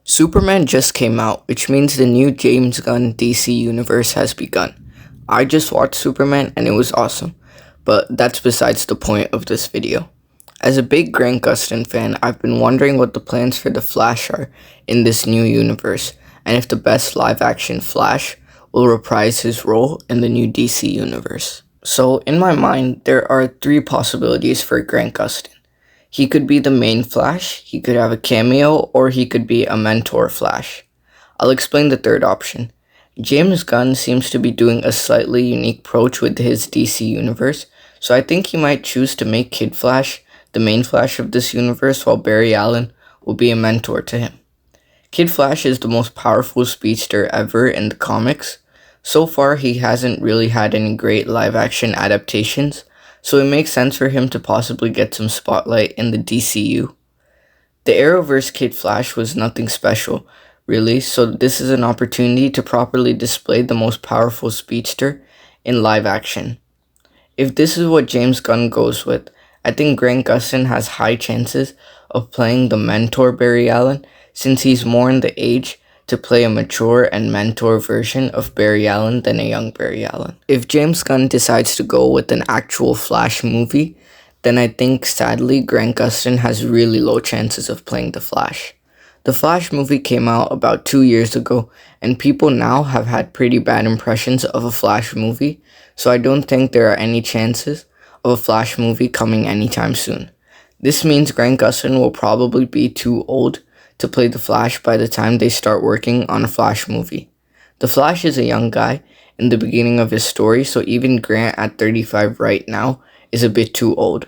Superman just came out, which means the new James Gunn DC universe has begun. I just watched Superman and it was awesome, but that's besides the point of this video. As a big Grant Gustin fan, I've been wondering what the plans for the Flash are in this new universe, and if the best live-action Flash will reprise his role in the new DC universe. So, in my mind, there are three possibilities for Grant Gustin. He could be the main Flash, he could have a cameo, or he could be a mentor Flash. I'll explain the third option. James Gunn seems to be doing a slightly unique approach with his DC universe, so I think he might choose to make Kid Flash the main Flash of this universe, while Barry Allen will be a mentor to him. Kid Flash is the most powerful speedster ever in the comics. So far, he hasn't really had any great live-action adaptations, so it makes sense for him to possibly get some spotlight in the DCU. The Arrowverse Kid Flash was nothing special, really, so this is an opportunity to properly display the most powerful speedster in live action. If this is what James Gunn goes with, I think Grant Gustin has high chances of playing the mentor Barry Allen, since he's more in the age to play a mature and mentor version of Barry Allen than a young Barry Allen. If James Gunn decides to go with an actual Flash movie, then I think sadly Grant Gustin has really low chances of playing the Flash. The Flash movie came out about 2 years ago, and people now have had pretty bad impressions of a Flash movie, so I don't think there are any chances of a Flash movie coming anytime soon. This means Grant Gustin will probably be too old to play the Flash by the time they start working on a Flash movie. The Flash is a young guy in the beginning of his story, so even Grant at 35 right now is a bit too old.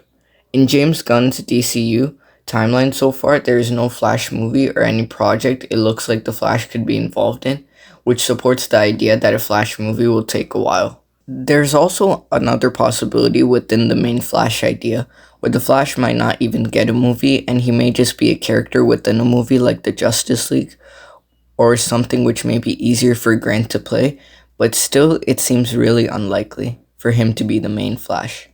In James Gunn's DCU timeline so far, there is no Flash movie or any project it looks like the Flash could be involved in, which supports the idea that a Flash movie will take a while. There's also another possibility within the main Flash idea, where the Flash might not even get a movie and he may just be a character within a movie like the Justice League, or something which may be easier for Grant to play, but still it seems really unlikely for him to be the main Flash.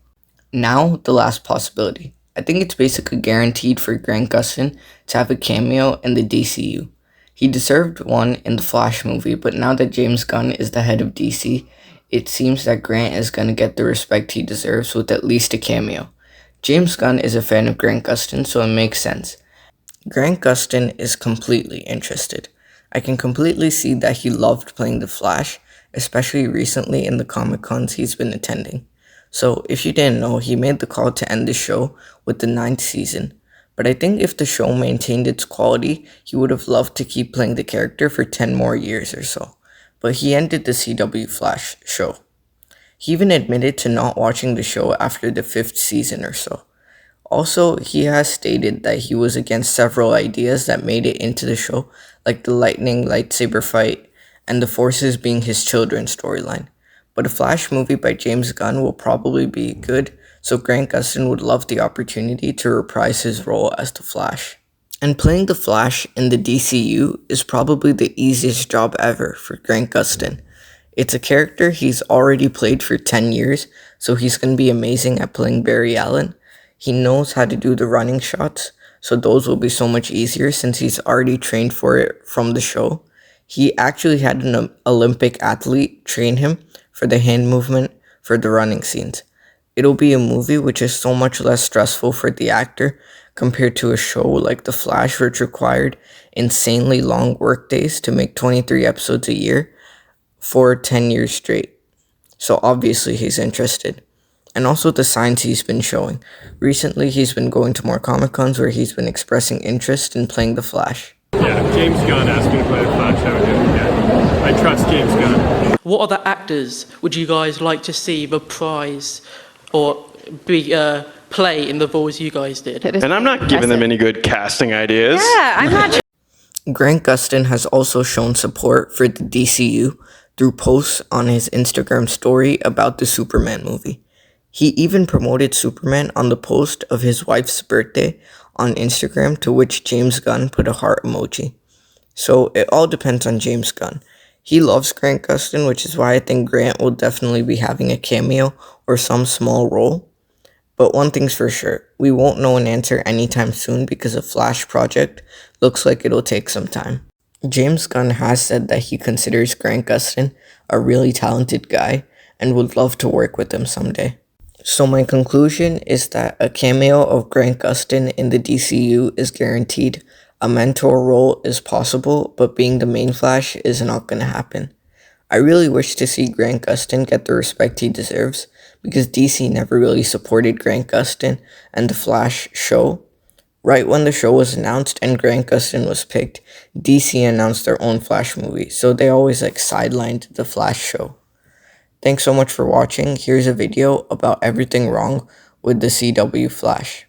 Now, the last possibility. I think it's basically guaranteed for Grant Gustin to have a cameo in the DCU. He deserved one in the Flash movie, but now that James Gunn is the head of DC, it seems that Grant is going to get the respect he deserves with at least a cameo. James Gunn is a fan of Grant Gustin, so it makes sense. Grant Gustin is completely interested. I can completely see that he loved playing the Flash, especially recently in the Comic Cons he's been attending. So, if you didn't know, he made the call to end the show with the 9th season. But I think if the show maintained its quality, he would have loved to keep playing the character for 10 more years or so. But he ended the CW Flash show. He even admitted to not watching the show after the 5th season or so. Also, he has stated that he was against several ideas that made it into the show, like the lightning lightsaber fight and the Forces being his children's storyline. But a Flash movie by James Gunn will probably be good, so Grant Gustin would love the opportunity to reprise his role as the Flash. And playing the Flash in the DCU is probably the easiest job ever for Grant Gustin. It's a character he's already played for 10 years, so he's going to be amazing at playing Barry Allen. He knows how to do the running shots, so those will be so much easier since he's already trained for it from the show. He actually had an Olympic athlete train him for the hand movement for the running scenes. It'll be a movie which is so much less stressful for the actor compared to a show like The Flash, which required insanely long work days to make 23 episodes a year for 10 years straight. So obviously he's interested. And also the signs he's been showing. Recently he's been going to more Comic Cons where he's been expressing interest in playing the Flash. Yeah, James Gunn asked me to play the Flash, I would do it again. I trust James Gunn. What other actors would you guys like to see reprise or play in the roles you guys did? And I'm not giving them any good casting ideas. Yeah, I'm not. Grant Gustin has also shown support for the DCU through posts on his Instagram story about the Superman movie. He even promoted Superman on the post of his wife's birthday on Instagram, to which James Gunn put a heart emoji. So it all depends on James Gunn. He loves Grant Gustin, which is why I think Grant will definitely be having a cameo or some small role. But one thing's for sure, we won't know an answer anytime soon because a Flash project looks like it'll take some time. James Gunn has said that he considers Grant Gustin a really talented guy and would love to work with him someday. So my conclusion is that a cameo of Grant Gustin in the DCU is guaranteed. A mentor role is possible, but being the main Flash is not going to happen. I really wish to see Grant Gustin get the respect he deserves, because DC never really supported Grant Gustin and the Flash show. Right when the show was announced and Grant Gustin was picked, DC announced their own Flash movie, so they always sidelined the Flash show. Thanks so much for watching. Here's a video about everything wrong with the CW Flash.